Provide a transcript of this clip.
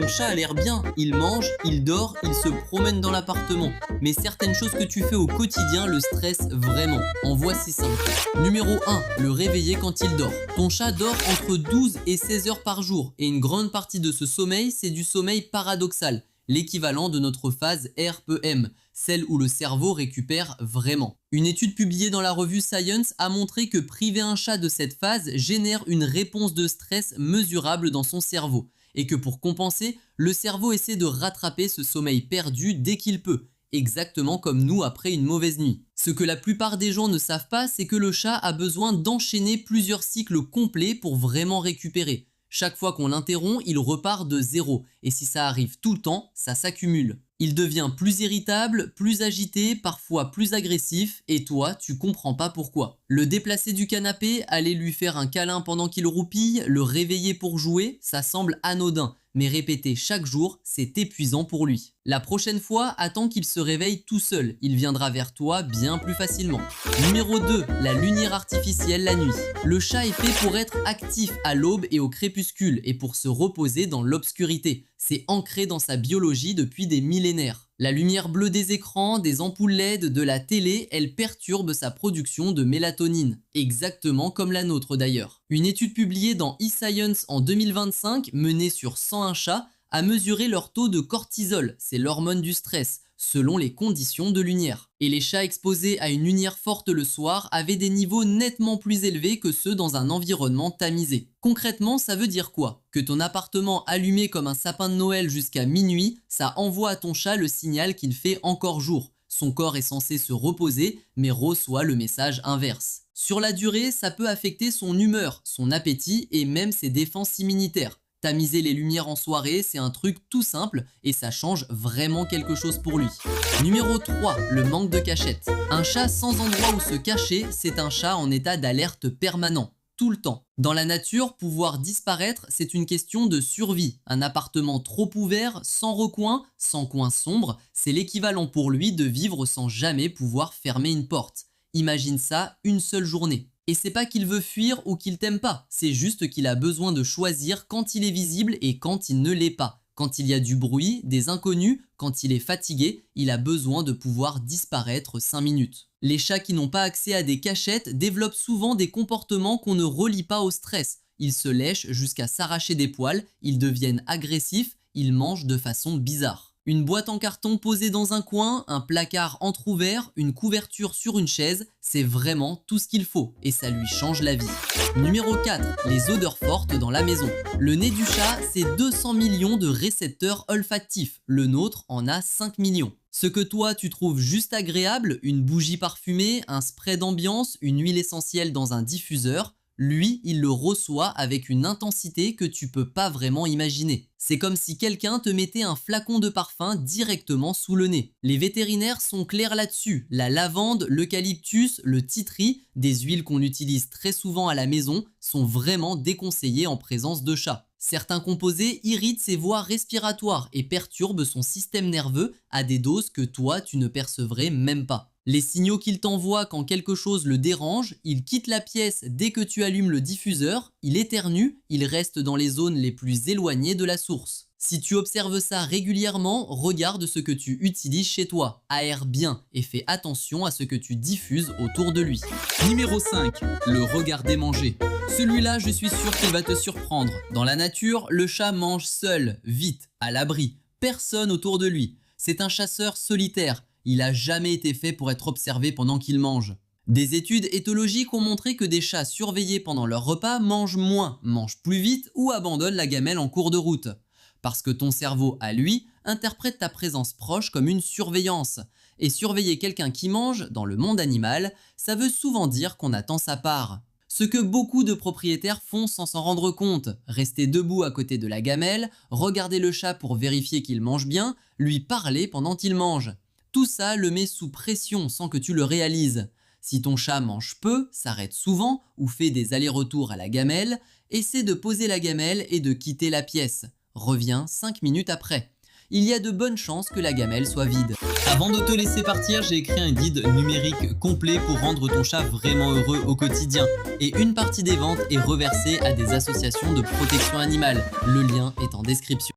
ton chat a l'air bien, il mange, il dort, il se promène dans l'appartement. Mais certaines choses que tu fais au quotidien le stressent vraiment. En voici 5. Numéro 1, le réveiller quand il dort. Ton chat dort entre 12 et 16 heures par jour et une grande partie de ce sommeil, c'est du sommeil paradoxal, l'équivalent de notre phase RPM, celle où le cerveau récupère vraiment. Une étude publiée dans la revue Science a montré que priver un chat de cette phase génère une réponse de stress mesurable dans son cerveau et que pour compenser, le cerveau essaie de rattraper ce sommeil perdu dès qu'il peut, exactement comme nous après une mauvaise nuit. Ce que la plupart des gens ne savent pas, c'est que le chat a besoin d'enchaîner plusieurs cycles complets pour vraiment récupérer. Chaque fois qu'on l'interrompt, il repart de zéro. Et si ça arrive tout le temps, ça s'accumule. Il devient plus irritable, plus agité, parfois plus agressif, et toi, tu comprends pas pourquoi. Le déplacer du canapé, aller lui faire un câlin pendant qu'il roupille, le réveiller pour jouer, ça semble anodin. Mais répéter chaque jour, c'est épuisant pour lui. La prochaine fois, attends qu'il se réveille tout seul. Il viendra vers toi bien plus facilement. Numéro 2, la lumière artificielle la nuit. Le chat est fait pour être actif à l'aube et au crépuscule et pour se reposer dans l'obscurité. C'est ancré dans sa biologie depuis des millénaires. La lumière bleue des écrans, des ampoules LED, de la télé, elle perturbe sa production de mélatonine, exactement comme la nôtre d'ailleurs. Une étude publiée dans eScience en 2025, menée sur 101 chats, a mesuré leur taux de cortisol, c'est l'hormone du stress, selon les conditions de lumière. Et les chats exposés à une lumière forte le soir avaient des niveaux nettement plus élevés que ceux dans un environnement tamisé. Concrètement, ça veut dire quoi? Que ton appartement allumé comme un sapin de Noël jusqu'à minuit, ça envoie à ton chat le signal qu'il fait encore jour. Son corps est censé se reposer, mais reçoit le message inverse. Sur la durée, ça peut affecter son humeur, son appétit et même ses défenses immunitaires. Tamiser les lumières en soirée, c'est un truc tout simple et ça change vraiment quelque chose pour lui. Numéro 3, le manque de cachette. Un chat sans endroit où se cacher, c'est un chat en état d'alerte permanent, tout le temps. Dans la nature, pouvoir disparaître, c'est une question de survie. Un appartement trop ouvert, sans recoin, sans coin sombre, c'est l'équivalent pour lui de vivre sans jamais pouvoir fermer une porte. Imagine ça une seule journée. Et c'est pas qu'il veut fuir ou qu'il t'aime pas, c'est juste qu'il a besoin de choisir quand il est visible et quand il ne l'est pas. Quand il y a du bruit, des inconnus, quand il est fatigué, il a besoin de pouvoir disparaître 5 minutes. Les chats qui n'ont pas accès à des cachettes développent souvent des comportements qu'on ne relie pas au stress. Ils se lèchent jusqu'à s'arracher des poils, ils deviennent agressifs, ils mangent de façon bizarre. Une boîte en carton posée dans un coin, un placard entrouvert, une couverture sur une chaise, c'est vraiment tout ce qu'il faut et ça lui change la vie. Numéro 4, les odeurs fortes dans la maison. Le nez du chat, c'est 200 millions de récepteurs olfactifs. Le nôtre en a 5 millions. Ce que toi tu trouves juste agréable, une bougie parfumée, un spray d'ambiance, une huile essentielle dans un diffuseur, lui, il le reçoit avec une intensité que tu peux pas vraiment imaginer. C'est comme si quelqu'un te mettait un flacon de parfum directement sous le nez. Les vétérinaires sont clairs là-dessus. La lavande, l'eucalyptus, le titri, des huiles qu'on utilise très souvent à la maison, sont vraiment déconseillées en présence de chats. Certains composés irritent ses voies respiratoires et perturbent son système nerveux à des doses que toi, tu ne percevrais même pas. Les signaux qu'il t'envoie quand quelque chose le dérange, il quitte la pièce dès que tu allumes le diffuseur, il éternue, il reste dans les zones les plus éloignées de la source. Si tu observes ça régulièrement, regarde ce que tu utilises chez toi, aère bien et fais attention à ce que tu diffuses autour de lui. Numéro 5, le regarder manger. Celui-là, je suis sûr qu'il va te surprendre. Dans la nature, le chat mange seul, vite, à l'abri, personne autour de lui. C'est un chasseur solitaire. Il n'a jamais été fait pour être observé pendant qu'il mange. Des études éthologiques ont montré que des chats surveillés pendant leur repas mangent moins, mangent plus vite ou abandonnent la gamelle en cours de route. Parce que ton cerveau, à lui, interprète ta présence proche comme une surveillance. Et surveiller quelqu'un qui mange, dans le monde animal, ça veut souvent dire qu'on attend sa part. Ce que beaucoup de propriétaires font sans s'en rendre compte, rester debout à côté de la gamelle, regarder le chat pour vérifier qu'il mange bien, lui parler pendant qu'il mange. Tout ça le met sous pression sans que tu le réalises. Si ton chat mange peu, s'arrête souvent ou fait des allers-retours à la gamelle, essaie de poser la gamelle et de quitter la pièce. Reviens 5 minutes après. Il y a de bonnes chances que la gamelle soit vide. Avant de te laisser partir, j'ai écrit un guide numérique complet pour rendre ton chat vraiment heureux au quotidien. Et une partie des ventes est reversée à des associations de protection animale. Le lien est en description.